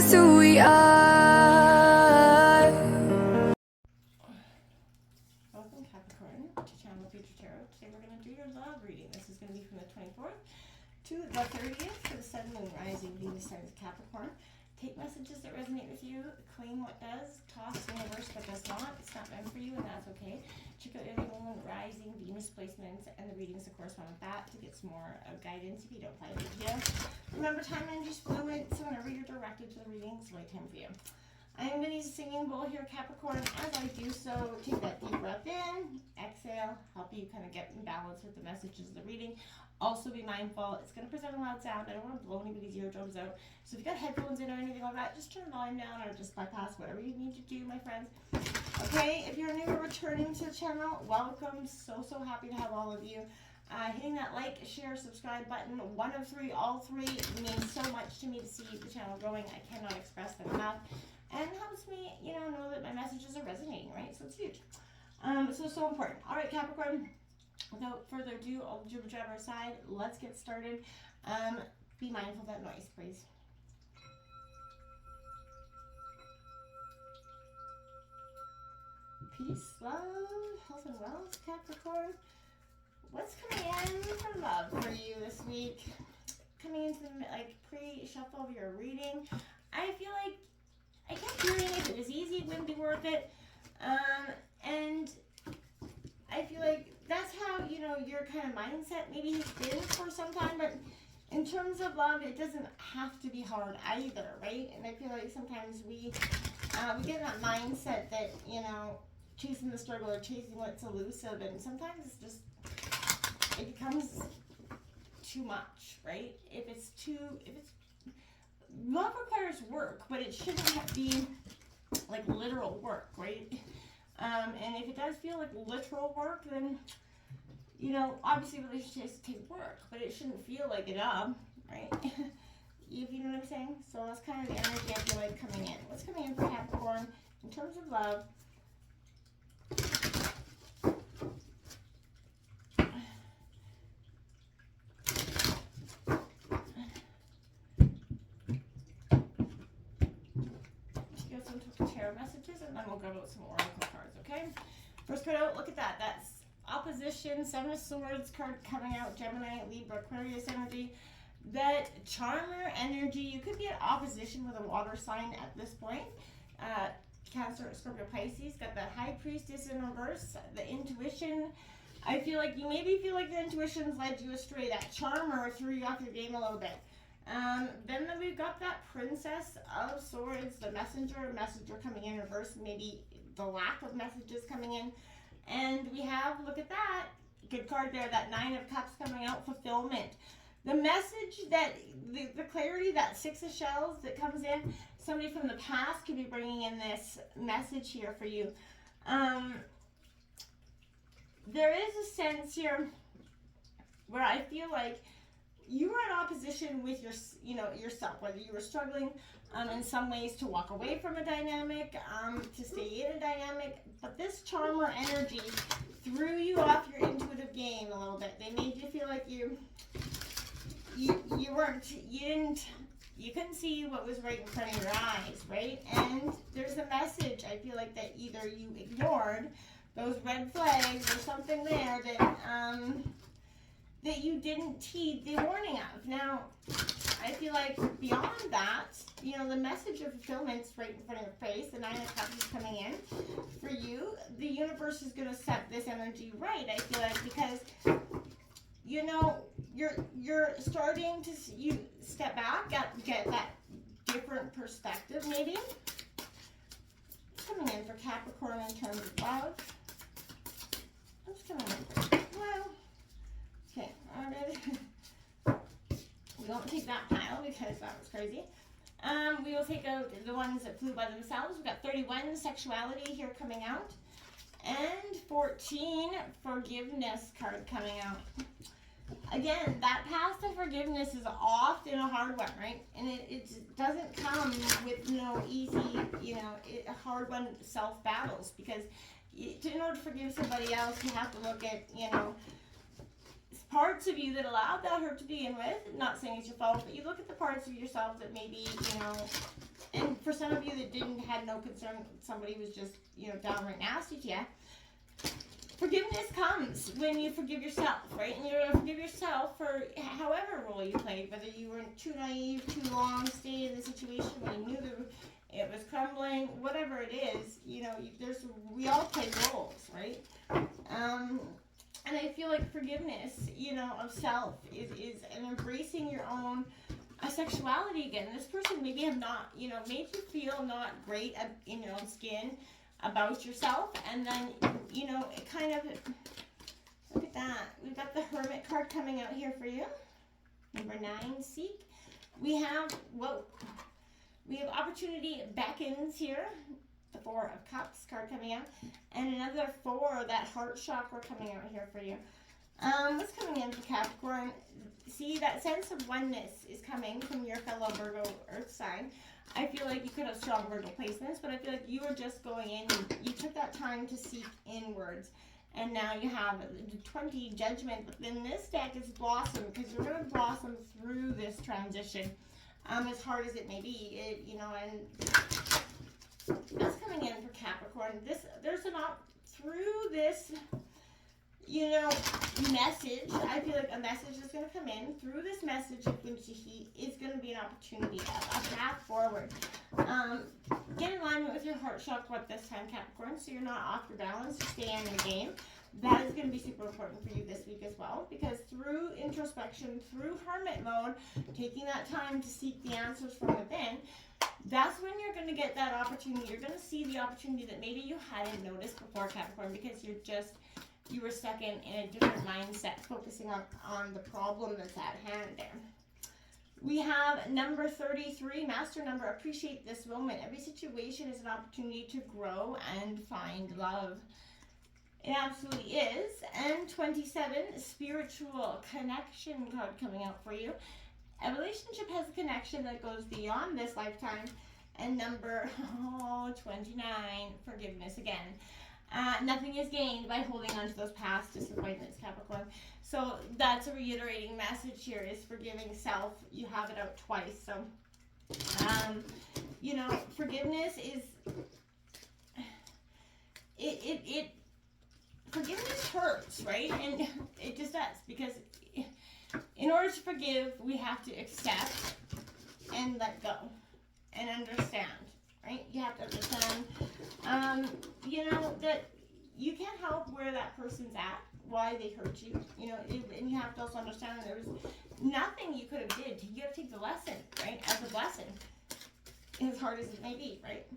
just who we are. Welcome, Capricorn, to Channel Future Tarot. Today we're going to do your love reading. This is going to be from the 24th to the 30th for the Sun, Moon, Rising, Venus signs of Capricorn. Take messages that resonate with you, claim what does, toss universe what does not. It's not meant for you, and that's okay. Check out your Moon, Rising, Venus placements, and the readings that correspond with that to get some more guidance if you don't find it here. Remember, time energy is fluid, so whenever you're directed to the reading, it's the right time for you. I'm going to use a singing bowl here, Capricorn. As I do so, take that deep breath in, exhale, help you kind of get in balance with the messages of the reading. Also be mindful, it's going to present a loud sound. I don't want to blow anybody's eardrums out. So if you've got headphones in or anything like that, just turn the volume down or just bypass whatever you need to do, my friends. Okay, if you're new or returning to the channel, welcome. So happy to have all of you. Hitting that like, share, subscribe button, one of three, all three, means so much to me to see the channel growing. I cannot express that enough. And helps me, know that my messages are resonating, right? So it's huge. So important. All right, Capricorn, without further ado, all the jibber jabber aside, let's get started. Be mindful of that noise, please. Peace, love, health and wealth, Capricorn. What's coming in for love for you this week? Coming into the pre-shuffle of your reading, I feel like I kept hearing if it was easy, it wouldn't be worth it. And I feel like that's how, your kind of mindset maybe has been for some time. But in terms of love, it doesn't have to be hard either, right? And I feel like sometimes we get in that mindset that, chasing the struggle or chasing what's elusive. And sometimes it's just, it becomes too much, right? Love requires work, but it shouldn't be like literal work, right? And if it does feel like literal work, then, obviously relationships take work, but it shouldn't feel like a job, right? If you know what I'm saying? So that's kind of the energy I feel like coming in. What's coming in for Capricorn in terms of love? Tarot messages, and then we'll go with some oracle cards, okay? First card out, look at that. That's opposition, Seven of Swords card coming out, Gemini, Libra, Aquarius energy. That charmer energy, you could be at opposition with a water sign at this point. Cancer, Scorpio, Pisces, got the High Priestess in reverse, the intuition. I feel like you maybe feel like your intuition's led you astray. That charmer threw you off your game a little bit. Then we've got that Princess of Swords, the messenger coming in reverse, maybe the lack of messages coming in. And we have, look at that, good card there, that Nine of Cups coming out, fulfillment. The message that, the clarity, that Six of Shells that comes in, somebody from the past could be bringing in this message here for you. There is a sense here where I feel like you were in opposition with yourself, whether you were struggling in some ways to walk away from a dynamic, to stay in a dynamic, but this charmer energy threw you off your intuitive game a little bit. They made you feel like you couldn't see what was right in front of your eyes, right? And there's a message, I feel like, that either you ignored, those red flags or something there that you didn't heed the warning of. Now, I feel like beyond that, the message of fulfillment's right in front of your face. The Nine of Cups is coming in for you. The universe is going to set this energy right, I feel like, because, you're starting to step back, get that different perspective, maybe. Coming in for Capricorn in terms of love. What's coming in for love? Okay, already. We won't take that pile because that was crazy. We will take out the ones that flew by themselves. We've got 31, sexuality here coming out. And 14, forgiveness card coming out. Again, that path to forgiveness is often a hard one, right? And it doesn't come with no easy, hard one self-battles, because in order to forgive somebody else, you have to look at, parts of you that allowed that hurt to begin with. Not saying it's your fault, but you look at the parts of yourself that maybe, And for some of you that had no concern, somebody was just, downright nasty to you. Forgiveness comes when you forgive yourself, right? And you're going to forgive yourself for however role you played, whether you were too naive, too long, stayed in the situation when you knew it was crumbling, whatever it is, we all play roles, right? And I feel like forgiveness, of self is an embracing your own sexuality again. This person maybe have not, made you feel not great in your own skin about yourself, and then, it kind of, look at that. We've got the Hermit card coming out here for you. Number 9, seek. We have opportunity beckons here. The 4 of Cups card coming out, and another 4, that heart chakra coming out here for you. What's coming in for Capricorn? See, that sense of oneness is coming from your fellow Virgo Earth sign. I feel like you could have strong Virgo placements, but I feel like you were just going in, you took that time to seek inwards, and now you have the 20 Judgment. But then this deck is Blossom, because you're going to blossom through this transition, as hard as it may be, and that's coming in for Capricorn. There's through this, message. I feel like a message is going to come in. Through this message of Gucci Heat is going to be an opportunity, a path forward. Get in alignment with your heart chakra this time, Capricorn, so you're not off your balance. Stay in the game. That is going to be super important for you this week as well, because through introspection, through hermit mode, taking that time to seek the answers from within, that's when you're going to get that opportunity. You're going to see the opportunity that maybe you hadn't noticed before, Capricorn, because you were stuck in a different mindset, focusing on the problem that's at hand there. We have number 33, master number. Appreciate this moment. Every situation is an opportunity to grow and find love. It absolutely is. And 27, spiritual connection card coming out for you. A relationship has a connection that goes beyond this lifetime. And number 29, forgiveness again. Nothing is gained by holding on to those past disappointments, Capricorn. So that's a reiterating message here, is forgiving self. You have it out twice. So, forgiveness is, forgiveness hurts, right? And it just does, because in order to forgive, we have to accept and let go and understand, right? You have to understand, that you can't help where that person's at, why they hurt you, and you have to also understand that there was nothing you could have did. You have to take the lesson, right, as a blessing, as hard as it may be, right?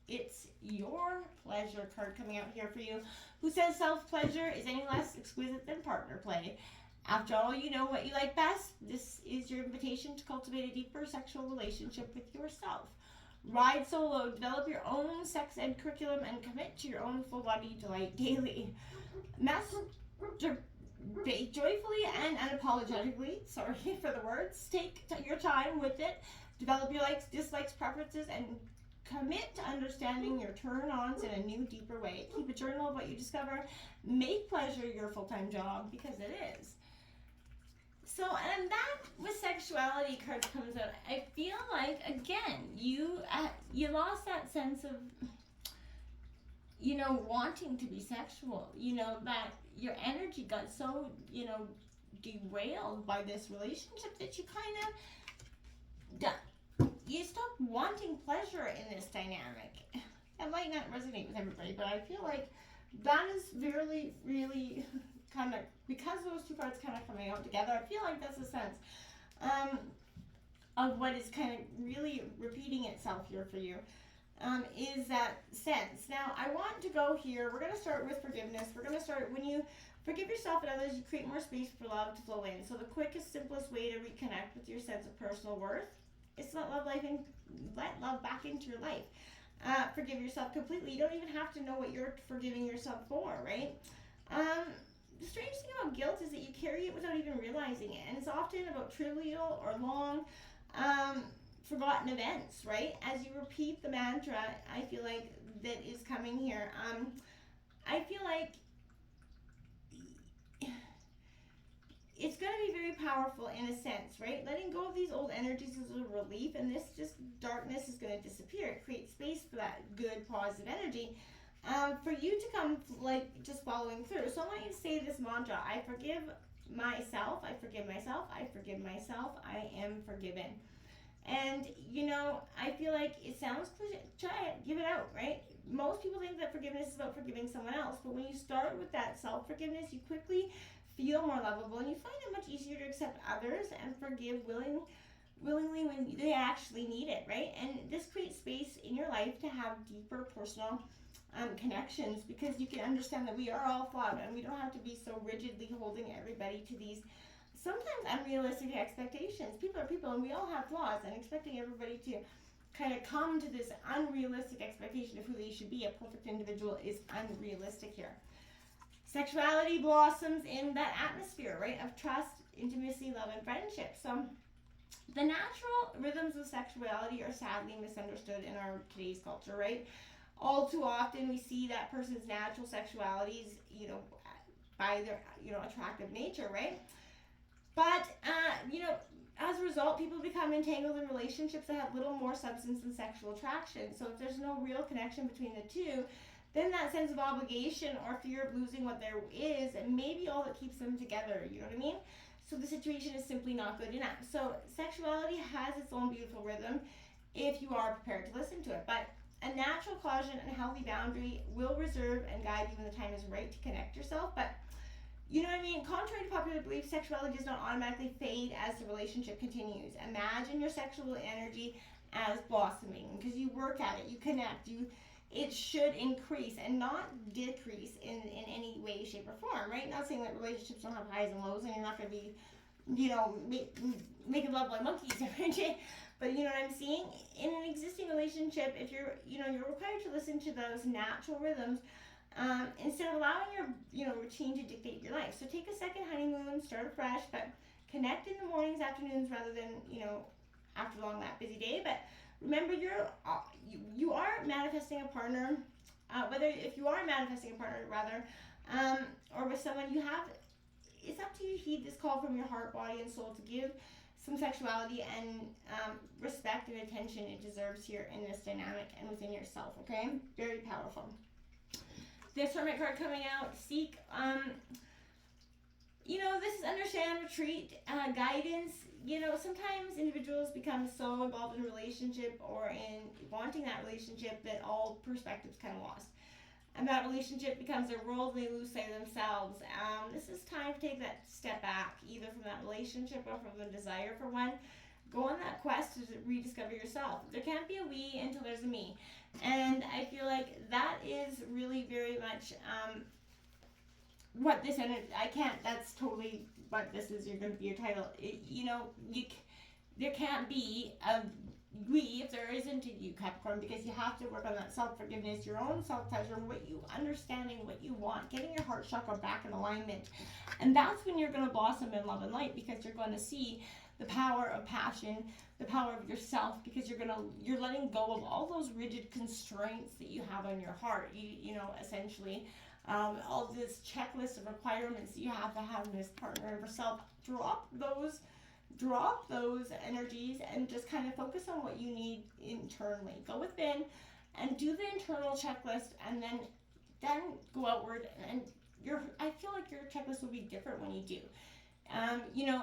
It's your pleasure card coming out here for you. Who says self-pleasure is any less exquisite than partner play? After all, you know what you like best. This is your invitation to cultivate a deeper sexual relationship with yourself. Ride solo, develop your own sex ed curriculum, and commit to your own full body delight daily. Masturbate joyfully and unapologetically. Sorry for the words. Take your time with it. Develop your likes, dislikes, preferences, and commit to understanding your turn-ons in a new, deeper way. Keep a journal of what you discover. Make pleasure your full-time job, because it is. So, and that with sexuality card comes out. I feel like, again, you lost that sense of, wanting to be sexual. That your energy got so, derailed by this relationship that you kind of, you stopped wanting pleasure in this dynamic. That might not resonate with everybody, but I feel like that is really, really kind of, because those two cards kind of coming out together, I feel like that's a sense of what is kind of really repeating itself here for you, is that sense. Now, I want to go here. We're going to start with forgiveness. We're going to start, when you forgive yourself and others, you create more space for love to flow in. So the quickest, simplest way to reconnect with your sense of personal worth is to let love back into your life. Forgive yourself completely. You don't even have to know what you're forgiving yourself for, right? The strange thing about guilt is that you carry it without even realizing it. And it's often about trivial or long forgotten events, right? As you repeat the mantra, I feel like that is coming here. I feel like it's going to be very powerful in a sense, right? Letting go of these old energies is a relief, and this just darkness is going to disappear. It creates space for that good, positive energy for you to come, like, just following through. So I want you to say this mantra: I forgive myself, I forgive myself, I forgive myself, I am forgiven. And, you know, I feel like it sounds cliche. Try it, give it out, right? Most people think that forgiveness is about forgiving someone else, but when you start with that self-forgiveness, you quickly feel more lovable, and you find it much easier to accept others and forgive willingly when they actually need it, right? And this creates space in your life to have deeper personal connections, because you can understand that we are all flawed, and we don't have to be so rigidly holding everybody to these sometimes unrealistic expectations. People are people, and we all have flaws, and expecting everybody to kind of come to this unrealistic expectation of who they should be, a perfect individual, is unrealistic here. Sexuality blossoms in that atmosphere, right, of trust, intimacy, love, and friendship. So the natural rhythms of sexuality are sadly misunderstood in our today's culture, right? All too often we see that person's natural sexualities, you know, by their, you know, attractive nature, right? But, you know, as a result, people become entangled in relationships that have little more substance than sexual attraction. So if there's no real connection between the two, then that sense of obligation or fear of losing what there is, and maybe all that keeps them together, you know what I mean? So the situation is simply not good enough. So sexuality has its own beautiful rhythm if you are prepared to listen to it. But a natural caution and healthy boundary will reserve and guide you when the time is right to connect yourself. But you know what I mean? Contrary to popular belief, sexuality does not automatically fade as the relationship continues. Imagine your sexual energy as blossoming, because you work at it, you connect, it should increase and not decrease in any way, shape, or form, right? Not saying that relationships don't have highs and lows, and you're not going to be, you know, making love like monkeys every day. But you know what I'm saying? In an existing relationship, if you're, you know, you're required to listen to those natural rhythms instead of allowing your, you know, routine to dictate your life. So take a second honeymoon, start afresh, but connect in the mornings, afternoons, rather than, you know, after long that busy day. But remember, you are manifesting a partner, if you are manifesting a partner rather, or with someone you have, it's up to you to heed this call from your heart, body, and soul to give some sexuality and respect and attention it deserves here in this dynamic and within yourself, okay? Very powerful. This Hermit card coming out, seek, you know, this is understand, retreat, guidance. You know, sometimes individuals become so involved in a relationship or in wanting that relationship that all perspective's kind of lost. And that relationship becomes their world, and they lose sight of themselves. This is time to take that step back, either from that relationship or from the desire for one. Go on that quest to rediscover yourself. There can't be a we until there's a me. And I feel like that is really very much what this energy, that's totally what this is, going to be your title. You know, there can't be a we if there isn't a you, Capricorn, because you have to work on that self-forgiveness, your own self-pleasure, understanding what you want, getting your heart chakra back in alignment. And that's when you're going to blossom in love and light, because you're going to see the power of passion, the power of yourself, because you're letting go of all those rigid constraints that you have on your heart. You know, essentially, all this checklist of requirements that you have to have in this partner and yourself. Drop those energies and just kind of focus on what you need internally. Go within and do the internal checklist, and then go outward. And I feel like your checklist will be different when you do. You know,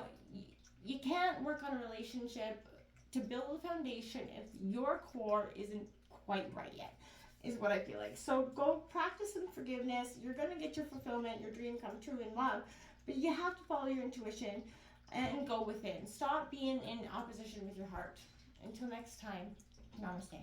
you can't work on a relationship to build a foundation if your core isn't quite right yet, is what I feel like. So go practice some forgiveness. You're going to get your fulfillment, your dream come true in love, but you have to follow your intuition and go within. Stop being in opposition with your heart. Until next time, namaste.